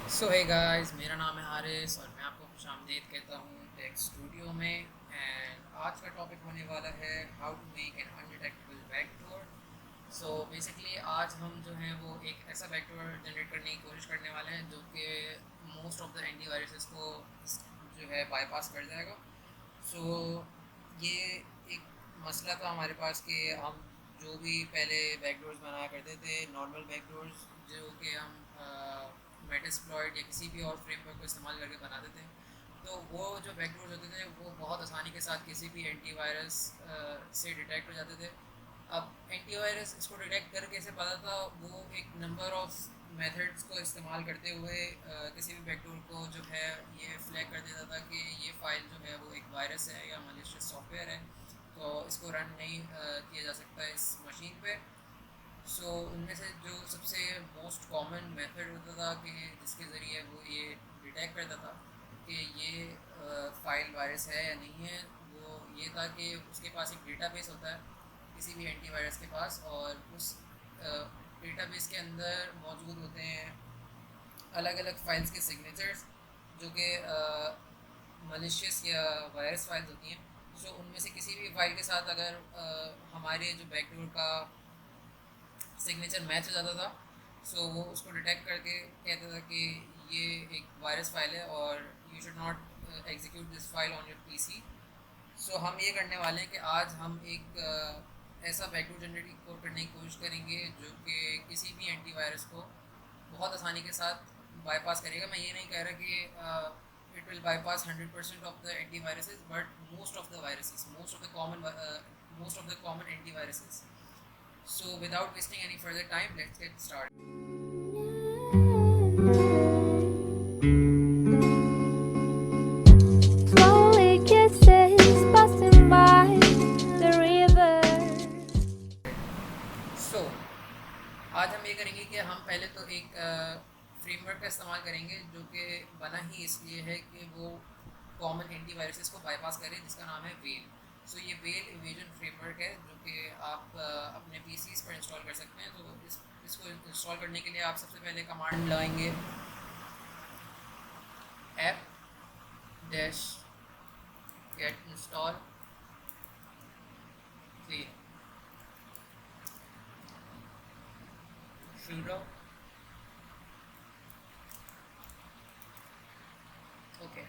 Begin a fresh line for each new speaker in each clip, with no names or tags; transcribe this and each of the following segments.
सो hey guys, मेरा नाम है हारिस और मैं आपको खुशामदीद कहता हूँ टेक स्टूडियो में। एंड आज का टॉपिक होने वाला है how to make an undetectable backdoor. So basically आज हम जो हैं वो एक ऐसा बैकडोर जनरेट करने की कोशिश करने वाले हैं जो कि मोस्ट ऑफ द एंटीवायरसेस को जो है बाईपास कर जाएगा। सो ये एक मसला था हमारे पास कि हम जो भी पहले बैकडोर्स बनाया करते थे, नॉर्मल बैकडोर्स जो कि हम मेटास्प्लॉइट या किसी भी और फ्रेमवर्क को इस्तेमाल करके बनाते थे, तो वो जो बैकडोर्स होते थे वो बहुत आसानी के साथ किसी भी एंटीवायरस से डिटेक्ट हो जाते थे। अब एंटीवायरस इसको डिटेक्ट कर कैसे पाता था, वो एक नंबर ऑफ मेथड्स को इस्तेमाल करते हुए किसी भी बैकडोर को जो है ये फ्लैग कर देता था कि ये फ़ाइल जो है वो एक वायरस है या मलिशियस सॉफ्टवेयर है, तो इसको रन नहीं किया जा सकता इस मशीन पे। सो उनमें से जो सबसे मोस्ट कॉमन मेथड होता था कि जिसके ज़रिए वो ये डिटेक्ट करता था कि ये फ़ाइल वायरस है या नहीं है, वो ये था कि उसके पास एक डेटाबेस होता है किसी भी एंटीवायरस के पास, और उस डेटाबेस के अंदर मौजूद होते हैं अलग अलग फाइल्स के सिग्नेचर्स जो कि मलिशियस या वायरस फाइल्स होती हैं। सो उनमें से किसी भी फाइल के साथ अगर हमारे जो बैकडोर का सिग्नेचर मैच हो जाता था, सो वो उसको डिटेक्ट करके कहता था कि ये एक वायरस फाइल है और you should not execute this file on your PC. So हम ये करने वाले हैं कि आज हम एक ऐसा बैकडोर जनरेट करने की कोशिश करेंगे जो कि किसी भी एंटीवायरस को बहुत आसानी के साथ बाईपास करेगा। मैं ये नहीं कह रहा कि it will bypass 100% of the antiviruses, but most of the viruses, most of the common antiviruses. So without wasting any further time, let's get started.
Slowly kisses passing by the river.
So आज हम ये करेंगे कि हम पहले तो एक framework का इस्तेमाल करेंगे जो कि बना ही इसलिए है कि वो कॉमन एंटीवायरसेस को बाईपास करे, जिसका नाम है वेल। सो ये वेल इवेजन फ्रेमवर्क है जो कि आप अपने पीसीज पर इंस्टॉल कर सकते हैं। तो इसको इंस्टॉल करने के लिए आप सबसे पहले कमांड लगाएंगे apt dash get install well sudo okay.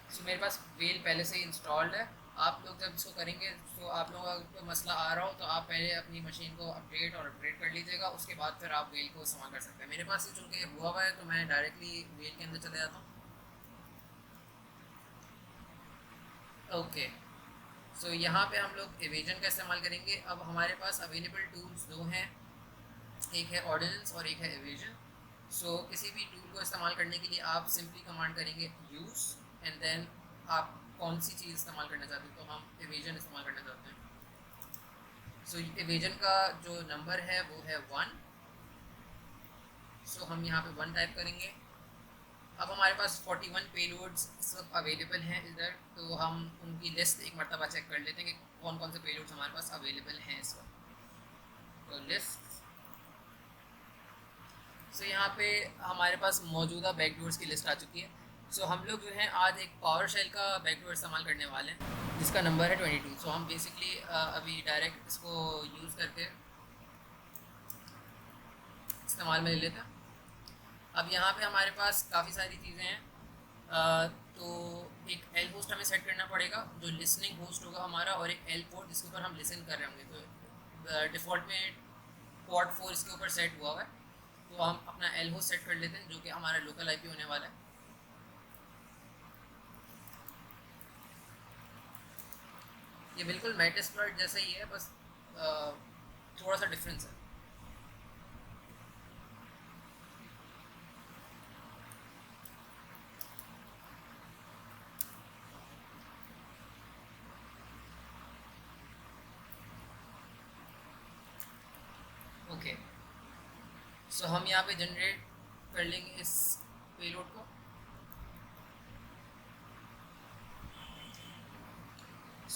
So मेरे पास वेल पहले से ही इंस्टॉल्ड है। आप लोग जब इसको करेंगे तो आप लोगों का कोई मसला आ रहा हो तो आप पहले अपनी मशीन को अपडेट और अपग्रेड कर लीजिएगा, उसके बाद फिर आप वेल को इस्तेमाल कर सकते हैं। मेरे पास ये चूँकि हुआ हुआ है तो मैं डायरेक्टली वेल के अंदर चले जाता हूँ। ओके। सो यहाँ पे हम लोग एवेजन का इस्तेमाल करेंगे। अब हमारे पास अवेलेबल टूल्स दो हैं, एक है ऑर्डिनेंस और एक है एवेजन। सो किसी भी टूल को इस्तेमाल करने के लिए आप सिंपली कमांड करेंगे यूज़ एंड देन आप कौन सी चीज़ इस्तेमाल करना चाहते हैं, तो हम एवेजन इस्तेमाल करना चाहते हैं। सो एवेजन का जो नंबर है वो है 1। सो हम यहाँ पे 1 टाइप करेंगे। अब हमारे पास 41 पेलोड्स इस वक्त अवेलेबल हैं इधर, तो हम उनकी लिस्ट एक मरतबा चेक कर लेते हैं कि कौन कौन से पेलोड्स हमारे पास अवेलेबल हैं इस वक्त। तो लिस्ट, सो यहाँ पे हमारे पास मौजूदा बैकडोर्स की लिस्ट आ चुकी है। सो हम लोग जो है आज एक पावर शेल का बैकडोर इस्तेमाल करने वाले हैं जिसका नंबर है 22। सो हम बेसिकली अभी डायरेक्ट इसको यूज़ करके इस्तेमाल में ले लेते हैं। अब यहाँ पे हमारे पास काफ़ी सारी चीज़ें हैं। तो एक एल होस्ट हमें सेट करना पड़ेगा जो लिसनिंग होस्ट होगा हमारा, और एक एल पोर्ट जिसके ऊपर हम लिसन कर रहे होंगे। तो डिफ़ॉल्ट में पोर्ट 4 इसके ऊपर सेट हुआ है, तो हम अपना एल होस्ट सेट कर लेते हैं जो कि हमारा लोकल आईपी होने वाला है। ये बिल्कुल मेटास्प्लॉइट जैसा ही है, बस थोड़ा सा डिफरेंस है। ओके। सो हम यहाँ पे जनरेट कर लेंगे इस पेलोड को।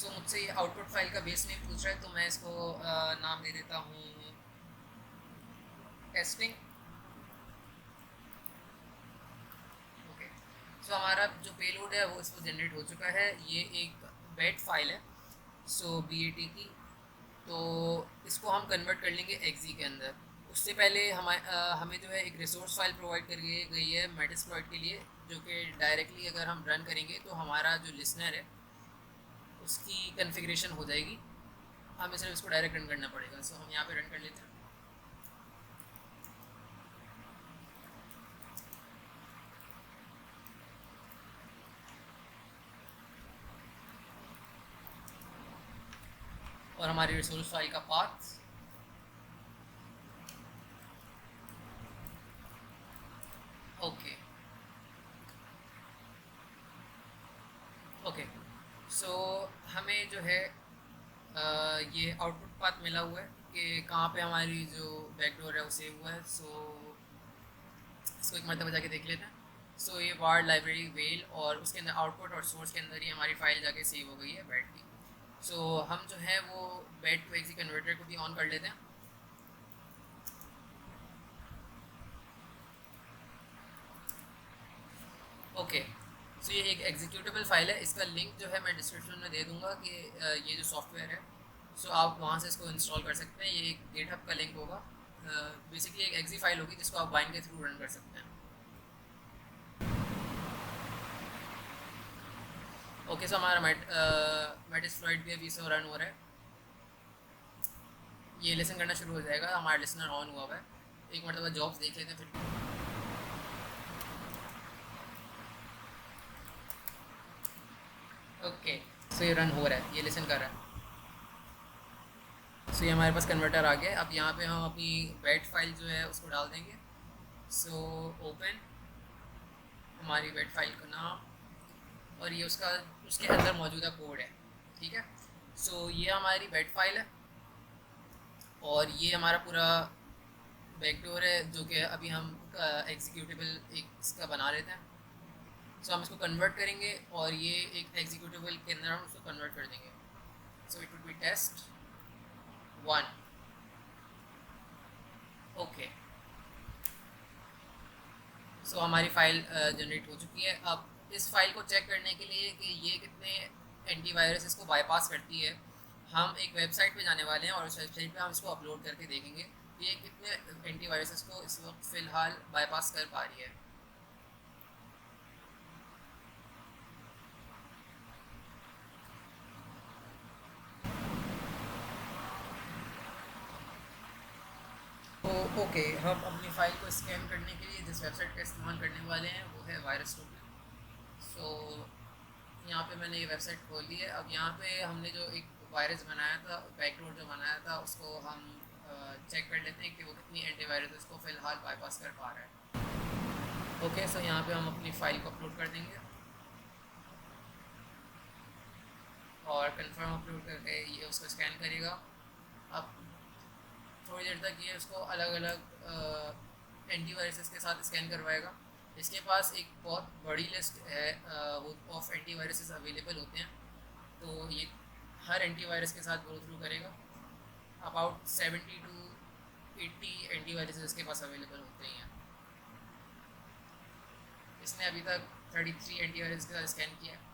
सो मुझसे ये आउटपुट फाइल का बेस नेम पूछ रहा है, तो मैं इसको नाम दे देता हूँ टेस्टिंग। ओके, सो हमारा जो पेलोड है वो इसको जनरेट हो चुका है। ये एक बेट फाइल है, सो BAT की। तो इसको हम कन्वर्ट कर लेंगे एक्जी के अंदर। उससे पहले हमें जो है एक रिसोर्स फाइल प्रोवाइड कर गई है मेटास्प्लॉइट के लिए, जो कि डायरेक्टली अगर हम रन करेंगे तो हमारा जो लिसनर है उसकी कन्फिग्रेशन हो जाएगी। हमें सिर्फ इसको डायरेक्ट रन करना पड़ेगा। सो हम यहाँ पे रन कर लेते हैं। और हमारी रिसोर्स फाइल का पाथ ओके ओके। सो हमें जो है ये आउटपुट पाथ मिला हुआ है कि कहाँ पे हमारी जो बैकडोर है वो सेव हुआ है। सो इसको एक मरतबा जाके देख लेते हैं। सो ये वार्ड लाइब्रेरी वेल, और उसके अंदर आउटपुट और सोर्स के अंदर ही हमारी फाइल जाके सेव हो गई है बैट की। सो हम जो है वो बैट टू एक्सी कन्वर्टर को भी ऑन कर लेते हैं। ओके, सो ये एक एग्जीक्यूटेबल फाइल है। इसका लिंक जो है मैं डिस्क्रिप्शन में दे दूंगा कि ये जो सॉफ्टवेयर है, सो आप वहाँ से इसको इंस्टॉल कर सकते हैं। ये एक गिटहब का लिंक होगा। बेसिकली एक एक्जी फाइल होगी जिसको आप बाइंड के थ्रू रन कर सकते हैं। ओके, सो हमारा मेटास्प्लॉइट भी अभी से रन हो रहा है। ये लिसन करना शुरू हो जाएगा। हमारा लिसनर ऑन हुआ है। एक मरतबा जॉब्स देख लेते हैं फिर। ओके, सो ये रन हो रहा है, ये लिसन कर रहा है। सो ये हमारे पास कन्वर्टर आ गया। अब यहाँ पे हम अपनी बैट फाइल जो है उसको डाल देंगे। सो ओपन हमारी बैट फाइल का नाम, और ये उसके अंदर मौजूदा कोड है। ठीक है, सो ये हमारी बैट फाइल है, और ये हमारा पूरा बैकडोर है जो कि अभी हम एग्जीक्यूटेबल एक इसका बना लेते हैं। सो हम इसको कन्वर्ट करेंगे, और ये एक एग्जीक्यूटेबल के अंदर हम उसको कन्वर्ट कर देंगे। So it would be test 1। Okay, so हमारी फ़ाइल जनरेट हो चुकी है। अब इस फाइल को चेक करने के लिए कि ये कितने एंटीवायरस इसको बाईपास करती है, हम एक वेबसाइट पे जाने वाले हैं, और उस वेबसाइट पे हम इसको अपलोड करके देखेंगे कि ये कितने एंटीवायरस को इस वक्त फ़िलहाल बाईपास कर पा रही है। ओके, हम अपनी फ़ाइल को स्कैन करने के लिए जिस वेबसाइट का इस्तेमाल करने वाले हैं वो है वायरस.टोकन। सो यहाँ पे मैंने ये वेबसाइट खोल ली है। अब यहाँ पे हमने जो एक वायरस बनाया था, बैकडोर जो बनाया था, उसको हम चेक कर लेते हैं कि वो कितनी एंटीवायरस इसको फ़िलहाल बाईपास कर पा रहा है। ओके, सो यहाँ पे हम अपनी फ़ाइल को अपलोड कर देंगे, और कंफर्म अपलोड करके ये उसको स्कैन करेगा। अब थोड़ी देर तक ये उसको अलग अलग एंटीवायरस के साथ स्कैन करवाएगा। इसके पास एक बहुत बड़ी लिस्ट है ऑफ एंटीवायरस अवेलेबल होते हैं, तो ये हर एंटीवायरस के साथ गो थ्रू करेगा। अबाउट 70 to 80 एंटीवायरस इसके पास अवेलेबल होते हैं। इसने अभी तक 33 एंटीवायरस के साथ स्कैन किया है।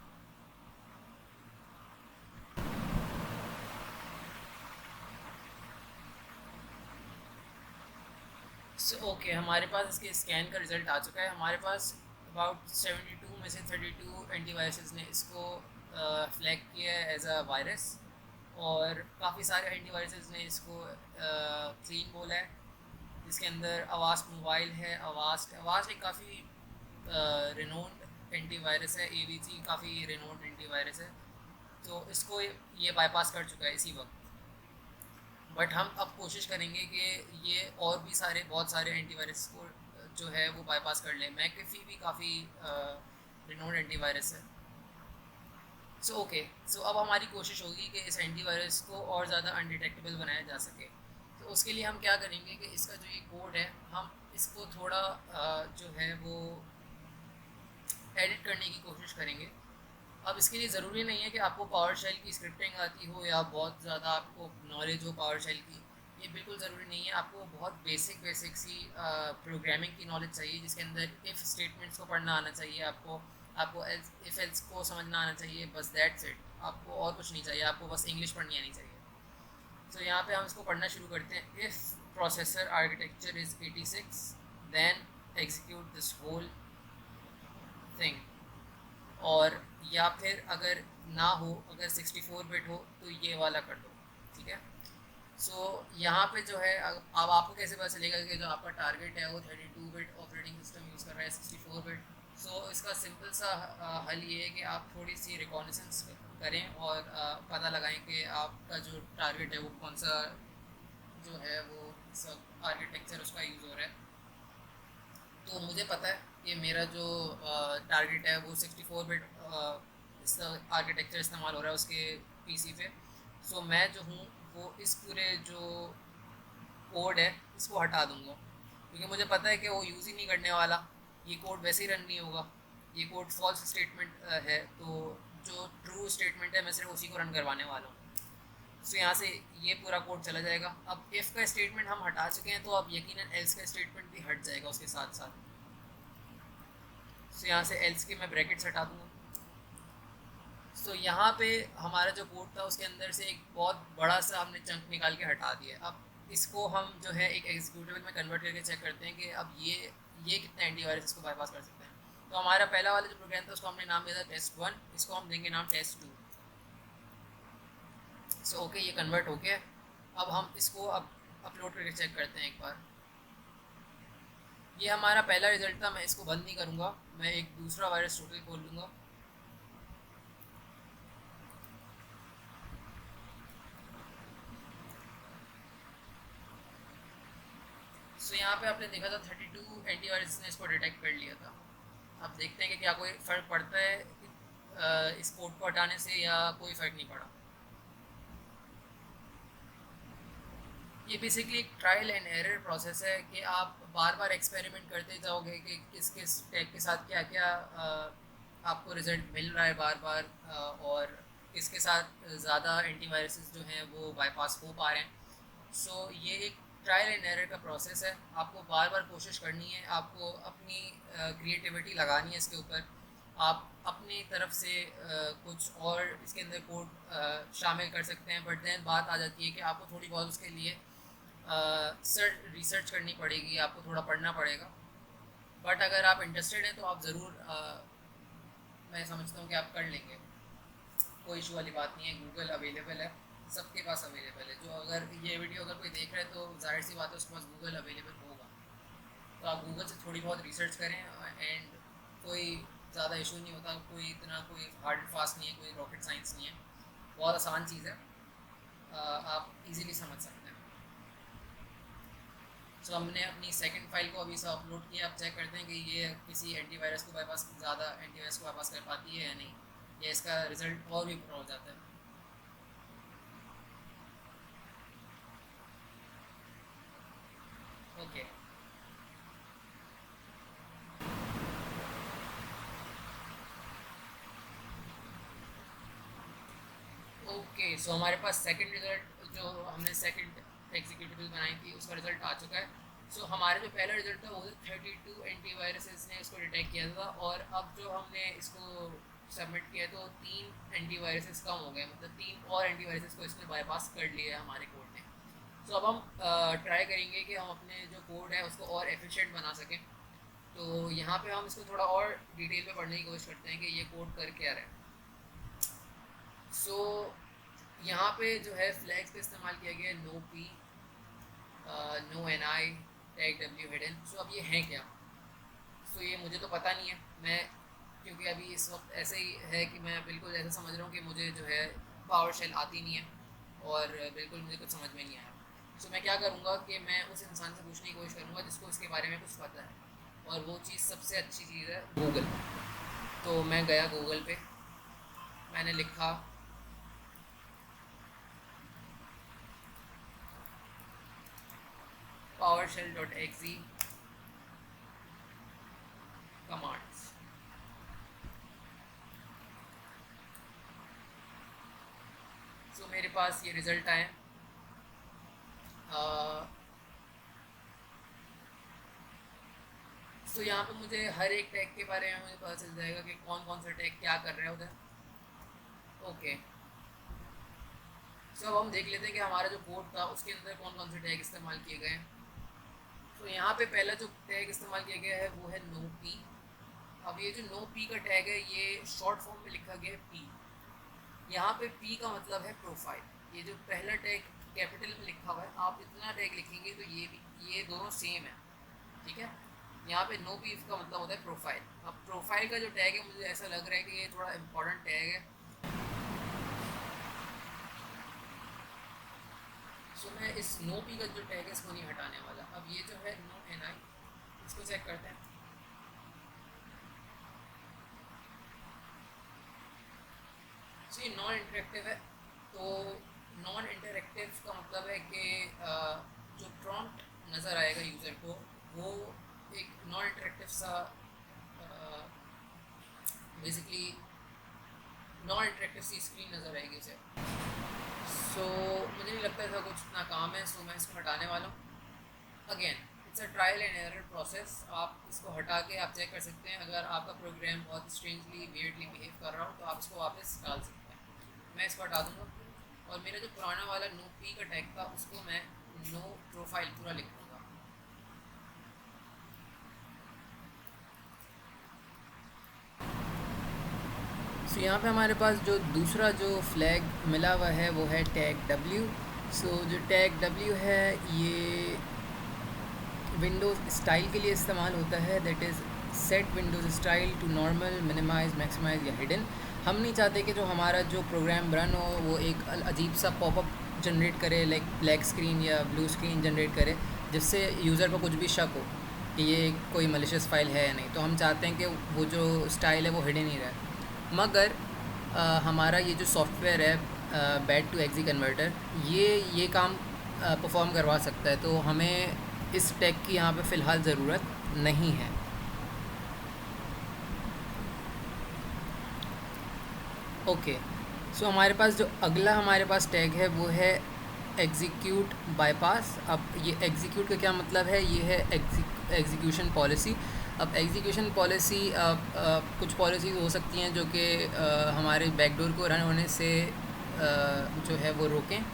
ओके, हमारे पास इसके स्कैन का रिज़ल्ट आ चुका है। हमारे पास अबाउट 72 में से 32 एंटीवायरस ने इसको फ्लैग किया है एज अ वायरस, और काफ़ी सारे एंटीवायरस ने इसको क्लीन बोला है। इसके अंदर अवास्ट मोबाइल है। अवास्ट एक काफ़ी रिनोन्ड एंटीवायरस है। AVG काफ़ी रिनोन्ड एंटीवायरस है, तो इसको ये बाईपास कर चुका है इसी वक्त। बट हम अब कोशिश करेंगे कि ये और भी बहुत सारे एंटीवायरस को जो है वो बाईपास कर लें। मैकेफी भी काफ़ी रिनोन्ड एंटीवायरस है। सो अब हमारी कोशिश होगी कि इस एंटीवायरस को और ज़्यादा अनडिटेक्टेबल बनाया जा सके। तो उसके लिए हम क्या करेंगे कि इसका जो ये कोड है, हम इसको थोड़ा जो है वो एडिट करने की कोशिश करेंगे। अब इसके लिए ज़रूरी नहीं है कि आपको पावर शेल की स्क्रिप्टिंग आती हो या बहुत ज़्यादा आपको नॉलेज हो पावर शेल की, ये बिल्कुल ज़रूरी नहीं है। आपको बहुत बेसिक सी प्रोग्रामिंग की नॉलेज चाहिए, जिसके अंदर इफ़ स्टेटमेंट्स को पढ़ना आना चाहिए, आपको इफ़ एल्स को समझना आना चाहिए, बस दैट्स इट। आपको और कुछ नहीं चाहिए, आपको बस इंग्लिश पढ़नी आनी चाहिए। तो यहाँ पे हम इसको पढ़ना शुरू करते हैं। If processor architecture is 86 then execute this whole thing. और या फिर अगर ना हो, अगर 64 बिट हो तो ये वाला कर दो, ठीक है। सो यहाँ पे जो है अब आपको कैसे पता चलेगा कि जो आपका टारगेट है वो 32 बिट ऑपरेटिंग सिस्टम यूज़ कर रहा है 64 बिट। सो इसका सिंपल सा हल ये है कि आप थोड़ी सी रिकॉनेसेंस करें और पता लगाएं कि आपका जो टारगेट है वो कौन सा जो है वो सब आर्किटेक्चर उसका यूज़ हो रहा है। तो मुझे पता है कि मेरा जो टारगेट है वो 64 बिट आर्किटेक्चर इस्तेमाल हो रहा है उसके पीसी पे। सो मैं जो हूँ वो इस पूरे जो कोड है इसको हटा दूँगा, क्योंकि मुझे पता है कि वो यूज़ ही नहीं करने वाला, ये कोड वैसे ही रन नहीं होगा। ये कोड फॉल्स स्टेटमेंट है, तो जो ट्रू स्टेटमेंट है मैं सिर्फ उसी को रन करवाने वाला हूँ। सो यहाँ से ये पूरा कोड चला जाएगा। अब इफ़ का स्टेटमेंट हम हटा चुके हैं तो अब यकीनन एल्स का स्टेटमेंट भी हट जाएगा उसके साथ साथ। सो यहाँ से एल्स के मैं ब्रैकेट्स हटा दूँगा। सो यहाँ पे हमारा जो कोड था उसके अंदर से एक बहुत बड़ा सा हमने चंक निकाल के हटा दिया। अब इसको हम जो है एक एग्जीक्यूटेबल में कन्वर्ट करके चेक करते हैं कि अब ये कितने एंटीवायरस इसको बाईपास कर सकते हैं। तो हमारा पहला वाला जो प्रोग्राम था उसको हमने नाम दिया था test1, इसको हम देंगे नाम test2। सो ओके, ये कन्वर्ट हो गया। अब हम इसको अब अपलोड करके चेक करते हैं एक बार। ये हमारा पहला रिजल्ट था, मैं इसको बंद नहीं करूँगा, मैं एक दूसरा वायरस टोटल खोल लूँगा। सो यहाँ पे आपने देखा था 32 एंटीवायरस ने इसको डिटेक्ट कर लिया था। अब देखते हैं कि क्या कोई फ़र्क पड़ता है इस कोड को हटाने से या कोई फ़र्क नहीं पड़ा। ये बेसिकली एक ट्रायल एंड एरर प्रोसेस है कि आप बार बार एक्सपेरिमेंट करते जाओगे कि किस किस टैग के साथ क्या क्या आपको रिज़ल्ट मिल रहा है बार बार, और किसके साथ ज़्यादा एंटीवायरसेस जो हैं वो बाईपास हो पा रहे हैं। सो ये एक ट्रायल एंड एरर का प्रोसेस है। आपको बार बार कोशिश करनी है, आपको अपनी क्रिएटिविटी लगानी है इसके ऊपर। आप अपनी तरफ से कुछ और इसके अंदर कोड शामिल कर सकते हैं, बट देन बात आ जाती है कि आपको थोड़ी बहुत उसके लिए रिसर्च करनी पड़ेगी, आपको थोड़ा पढ़ना पड़ेगा। बट अगर आप इंटरेस्टेड हैं तो आप ज़रूर मैं समझता हूँ कि आप कर लेंगे, कोई इशू वाली बात नहीं है। गूगल अवेलेबल है, सबके पास अवेलेबल है। जो अगर ये वीडियो अगर कोई देख रहा है तो जाहिर सी बात है उसके पास गूगल अवेलेबल होगा। तो आप गूगल से थोड़ी बहुत रिसर्च करें एंड कोई ज़्यादा इशू नहीं होता, कोई इतना कोई हार्ड एंड फास्ट नहीं है, कोई रॉकेट साइंस नहीं है, बहुत आसान चीज़ है, आप इजीली समझ सकते हैं। सो हमने अपनी सेकंड फाइल को अभी से अपलोड किया। अब चेक करते हैं कि ये किसी एंटीवायरस को बाईपास, ज़्यादा एंटीवायरस को बाईपास कर पाती है या नहीं, या इसका रिज़ल्ट और भी बुरा हो जाता है। ओके ओके, सो हमारे पास सेकंड रिजल्ट जो हमने सेकंड एग्जीक्यूटिव बनाई थी उसका रिजल्ट आ चुका है। सो हमारा जो पहला रिजल्ट था वो 32 एंटीवायरसेस ने इसको डिटेक्ट किया था, और अब जो हमने इसको सबमिट किया तो 3 एंटीवायरसेस कम हो गए, मतलब 3 और एंटीवायरसेस को इसने बाईपास कर लिया है हमारे कोड ने। सो अब हम ट्राई करेंगे कि हम अपने जो कोड है उसको और एफिशिएंट बना सकें। तो यहाँ पे हम इसको थोड़ा और डिटेल में पढ़ने की कोशिश करते हैं कि ये कोड कर क्या रहा है। सो यहाँ पे जो है फ्लैग्स का इस्तेमाल किया गया है, नो पी, नो एन आई, टैग डब्ल्यू हिडन। सो अब ये है क्या? सो ये मुझे तो पता नहीं है, मैं क्योंकि अभी इस वक्त ऐसे ही है कि मैं बिल्कुल ऐसा समझ रहा हूँ कि मुझे जो है पावर शेल आती नहीं है और बिल्कुल मुझे कुछ समझ में नहीं आया। सो मैं क्या करूँगा कि मैं उस इंसान से पूछने की कोशिश करूँगा जिसको इसके बारे में कुछ पता है, और वो चीज़ सबसे अच्छी चीज़ है गूगल। तो मैं गया गूगल पे, मैंने लिखा PowerShell.exe कमांड्स। पास ये रिज़ल्ट आए। तो यहाँ पे मुझे हर एक टैग के बारे में मुझे पता चल जाएगा कि कौन कौन सा टैग क्या कर रहा है उधर। ओके, सो अब हम देख लेते हैं कि हमारा जो कोड था उसके अंदर कौन कौन से टैग इस्तेमाल किए गए हैं। तो यहाँ पे पहला जो टैग इस्तेमाल किया गया है वो है नो पी। अब ये जो नो पी का टैग है ये शॉर्ट फॉर्म में लिखा गया है पी। यहाँ पे पी का मतलब है प्रोफाइल। ये जो पहला टैग कैपिटल में लिखा हुआ है, आप इतना टैग लिखेंगे तो ये दोनों सेम है, ठीक है। यहाँ पे नो पी का मतलब होता है प्रोफाइल। अब प्रोफाइल का जो टैग है मुझे ऐसा लग रहा है कि ये थोड़ा इम्पोर्टेंट टैग है। सो मैं इस नो पी का जो टैग है इसको नहीं हटाने वाला। अब ये जो है नो एन आई, इसको चेक करते हैं। सो ये नॉन इंटरेक्टिव है। तो नॉन इंटरेक्टिव का मतलब है कि जो प्रॉम्प्ट नज़र आएगा यूज़र को वो एक नॉन इंटरेक्टिव सा बेसिकली नॉन इंटरेक्टिव सी स्क्रीन नज़र आएगी उसे। सो मुझे नहीं लगता ऐसा कुछ ना काम है, सो मैं इसको हटाने वाला हूँ। Again it's a trial and error process. आप इसको हटा के आप चेक कर सकते हैं। अगर आपका प्रोग्राम बहुत स्ट्रेंजली वियर्डली बिहेव कर रहा हो तो आप इसको वापस डाल सकते हैं। मैं इसको हटा दूँगा और मेरा जो पुराना वाला नो पी का टैग था उसको मैं नो प्रोफाइल पूरा लिख दूँगा। सो यहाँ पे हमारे पास जो दूसरा जो फ्लैग मिला हुआ है वो है टैग W। सो जो टैग W है ये विंडोज़ स्टाइल के लिए इस्तेमाल होता है। That is set Windows style to normal, minimise, maximise या हिडन। हम नहीं चाहते कि जो हमारा जो प्रोग्राम रन हो वो एक अजीब सा पॉपअप जनरेट करे, लाइक ब्लैक स्क्रीन या ब्लू स्क्रीन जनरेट करे जिससे यूज़र को कुछ भी शक हो कि ये कोई मलिशियस फाइल है या नहीं। तो हम चाहते हैं कि वो जो स्टाइल है वो हिडन ही रहे। मगर हमारा ये जो सॉफ्टवेयर है बैट टू एक्जी कन्वर्टर ये काम परफॉर्म करवा सकता है। तो हमें इस टैग की यहाँ पे फ़िलहाल ज़रूरत नहीं है। ओके, सो हमारे पास जो अगला हमारे पास टैग है वो है एग्जीक्यूट बाईपास। अब ये एग्जीक्यूट का क्या मतलब है? ये है एग्जीक्यूशन पॉलिसी। अब एग्जीक्यूशन पॉलिसी कुछ पॉलिसीज़ हो सकती हैं जो कि हमारे बैकडोर को रन होने से जो है वो रोकें,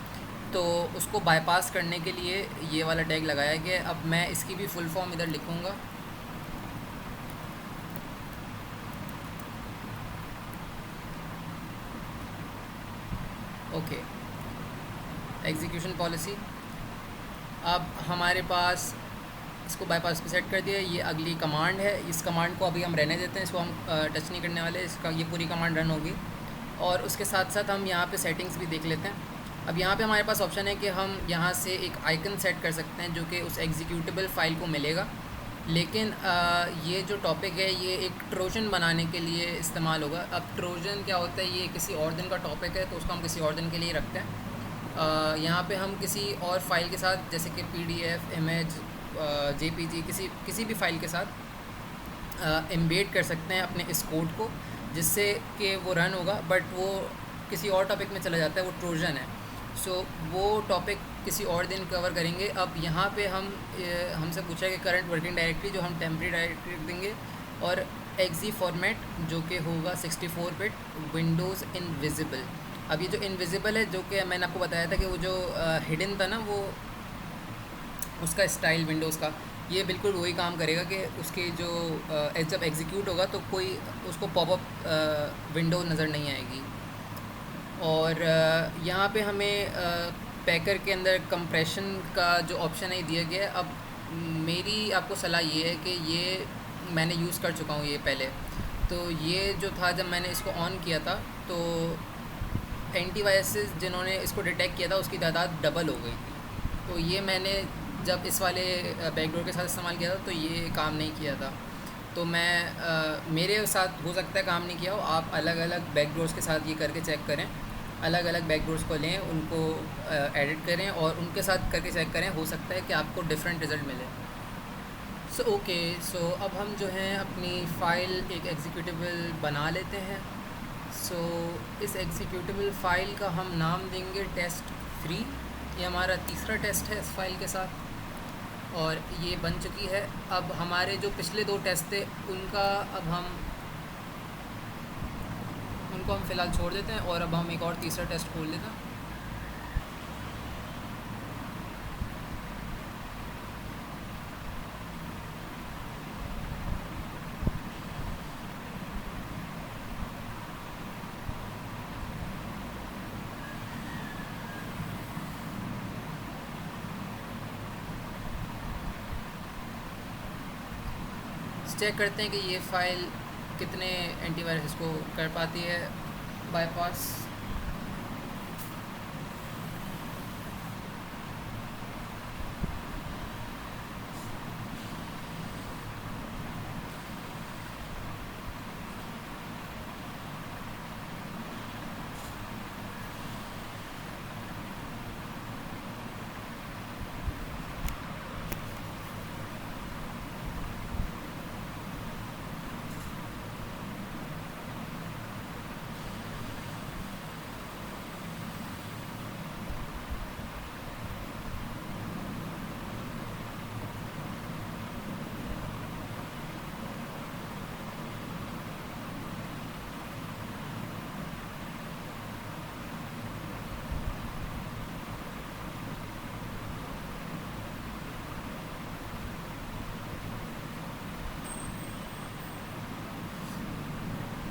तो उसको बाईपास करने के लिए ये वाला टैग लगाया गया है। अब मैं इसकी भी फुल फॉर्म इधर लिखूँगा। Okay, execution policy. अब हमारे पास इसको बाईपास पे सेट कर दिया। ये अगली कमांड है। इस कमांड को अभी हम रहने देते हैं, इसको हम टच नहीं करने वाले। इसका ये पूरी कमांड रन होगी और उसके साथ साथ हम यहाँ पे सेटिंग्स भी देख लेते हैं। अब यहाँ पे हमारे पास ऑप्शन है कि हम यहाँ से एक आइकन सेट कर सकते हैं जो कि उस एग्जीक्यूटेबल फाइल को मिलेगा। लेकिन ये जो टॉपिक है ये एक ट्रोजन बनाने के लिए इस्तेमाल होगा। अब ट्रोजन क्या होता है? ये किसी और दिन का टॉपिक है तो उसको हम किसी और दिन के लिए रखते हैं। यहाँ पे हम किसी और फाइल के साथ जैसे कि PDF, इमेज, JPG किसी भी फाइल के साथ एम्बेड कर सकते हैं अपने इस कोड को, जिससे कि वो रन होगा बट वो किसी और टॉपिक में चला जाता है। वो ट्रोजन है। सो वो टॉपिक किसी और दिन कवर करेंगे। अब यहाँ पे हमसे पूछा कि करंट वर्किंग डायरेक्टरी जो हम टेम्प्रेरी डायरेक्टरी देंगे और एक्जी फॉर्मेट जो कि होगा 64 बिट विंडोज़ इनविजिबल। अब ये जो इनविजिबल है जो कि मैंने आपको बताया था कि वो जो हिडन था ना, वो उसका स्टाइल विंडोज़ का ये बिल्कुल वही काम करेगा कि उसके जो जब एग्जीक्यूट होगा तो कोई उसको पॉपअप विंडो नज़र नहीं आएगी। और यहाँ पे हमें पैकर के अंदर कंप्रेशन का जो ऑप्शन है दिया गया है। अब मेरी आपको सलाह ये है कि ये मैंने यूज़ कर चुका हूँ ये पहले। तो ये जो था जब मैंने इसको ऑन किया था तो एंटीवायरसेस जिन्होंने इसको डिटेक्ट किया था उसकी तादाद डबल हो गई थी। तो ये मैंने जब इस वाले बैकडोर के साथ इस्तेमाल किया था तो ये काम नहीं किया था। तो मैं मेरे साथ हो सकता है काम नहीं किया हो। आप अलग अलग बैकडोर्स के साथ ये करके चेक करें। अलग अलग बैकडोर्स को लें, उनको एडिट करें और उनके साथ करके चेक करें। हो सकता है कि आपको डिफरेंट रिज़ल्ट मिले। सो अब हम जो हैं अपनी फ़ाइल एक एग्जीक्यूटेबल बना लेते हैं। सो इस एग्जीक्यूटिबल फ़ाइल का हम नाम देंगे टेस्ट फ्री। ये हमारा तीसरा टेस्ट है इस फाइल के साथ और ये बन चुकी है। अब हमारे जो पिछले 2 टेस्ट थे उनको हम फ़िलहाल छोड़ देते हैं और अब हम एक और तीसरा टेस्ट खोल लेते हैं। चेक करते हैं कि ये फ़ाइल कितने एंटीवायरस को कर पाती है बाईपास।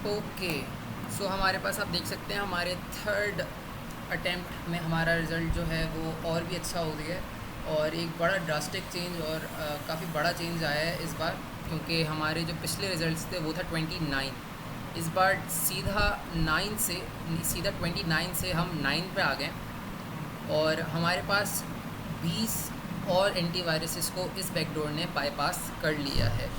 ओके, सो हमारे पास आप देख सकते हैं हमारे थर्ड अटेम्प्ट में हमारा रिज़ल्ट जो है वो और भी अच्छा हो गया है और एक बड़ा ड्रास्टिक चेंज और काफ़ी बड़ा चेंज आया है इस बार, क्योंकि हमारे जो पिछले रिज़ल्ट्स थे वो था 29। इस बार सीधा 29 से हम 9 पे आ गए और हमारे पास 20 और एंटीवायरसेस को इस बैकडोर ने बाईपास कर लिया है।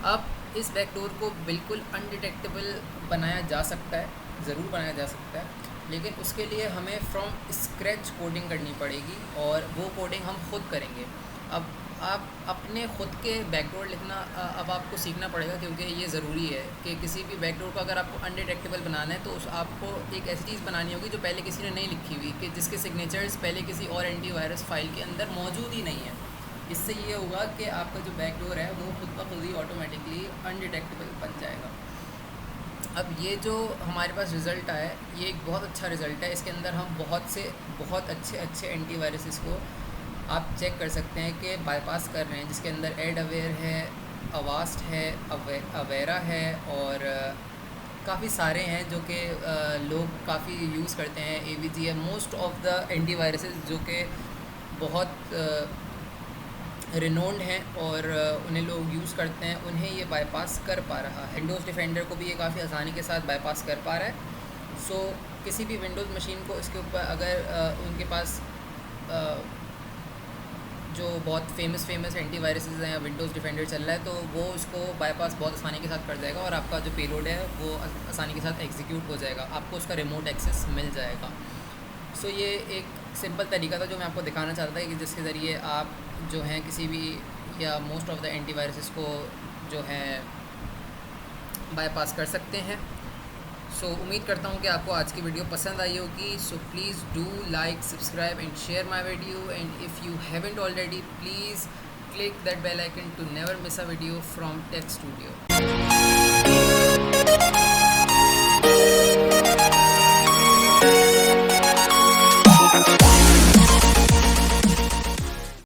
अब इस बैकडोर को बिल्कुल अनडिटेक्टेबल बनाया जा सकता है, ज़रूर बनाया जा सकता है, लेकिन उसके लिए हमें फ्रॉम स्क्रैच कोडिंग करनी पड़ेगी और वो कोडिंग हम खुद करेंगे। अब आप अपने ख़ुद के बैकडोर लिखना अब आपको सीखना पड़ेगा, क्योंकि ये ज़रूरी है कि किसी भी बैकडोर को अगर आपको अनडिटेक्टेबल बनाना है तो आपको एक ऐसी चीज़ बनानी होगी जो पहले किसी ने नहीं लिखी हुई, कि जिसके सिग्नेचर्स पहले किसी और एंटीवायरस फाइल के अंदर मौजूद ही नहीं है। इससे ये होगा कि आपका जो बैकडोर है वो खुद ब खुद ही ऑटोमेटिकली अनडिटेक्टेबल बन जाएगा। अब ये जो हमारे पास रिज़ल्ट आया है ये एक बहुत अच्छा रिज़ल्ट है। इसके अंदर हम बहुत अच्छे एंटीवायरसेस को आप चेक कर सकते हैं कि बाईपास कर रहे हैं, जिसके अंदर एडअवेयर है, अवास्ट है, अवेरा है और काफ़ी सारे हैं जो कि लोग काफ़ी यूज़ करते हैं। AVG है। मोस्ट ऑफ द एंटीवायरसेस जो कि बहुत रिनोन्ड हैं और उन्हें लोग यूज़ करते हैं, उन्हें ये बाईपास कर पा रहा है। विंडोज़ डिफेंडर को भी ये काफ़ी आसानी के साथ बाईपास कर पा रहा है। सो किसी भी विंडोज़ मशीन को इसके ऊपर अगर उनके पास जो बहुत फेमस एंटीवायरसेस हैं या विंडोज़ डिफेंडर चल रहा है तो वो उसको बाईपास बहुत आसानी के साथ कर जाएगा और आपका जो पेलोड है वो आसानी के साथ एग्जीक्यूट हो जाएगा, आपको उसका रिमोट एक्सेस मिल जाएगा। सो ये एक सिंपल तरीका था जो मैं आपको दिखाना चाहता था कि जिसके ज़रिए आप जो हैं किसी भी या मोस्ट ऑफ द एंटीवायरसेस को जो है बाईपास कर सकते हैं। सो उम्मीद करता हूँ कि आपको आज की वीडियो पसंद आई होगी। So please do like, subscribe and share my video, and if you haven't already please click that bell icon to never miss a video from Tech Studio.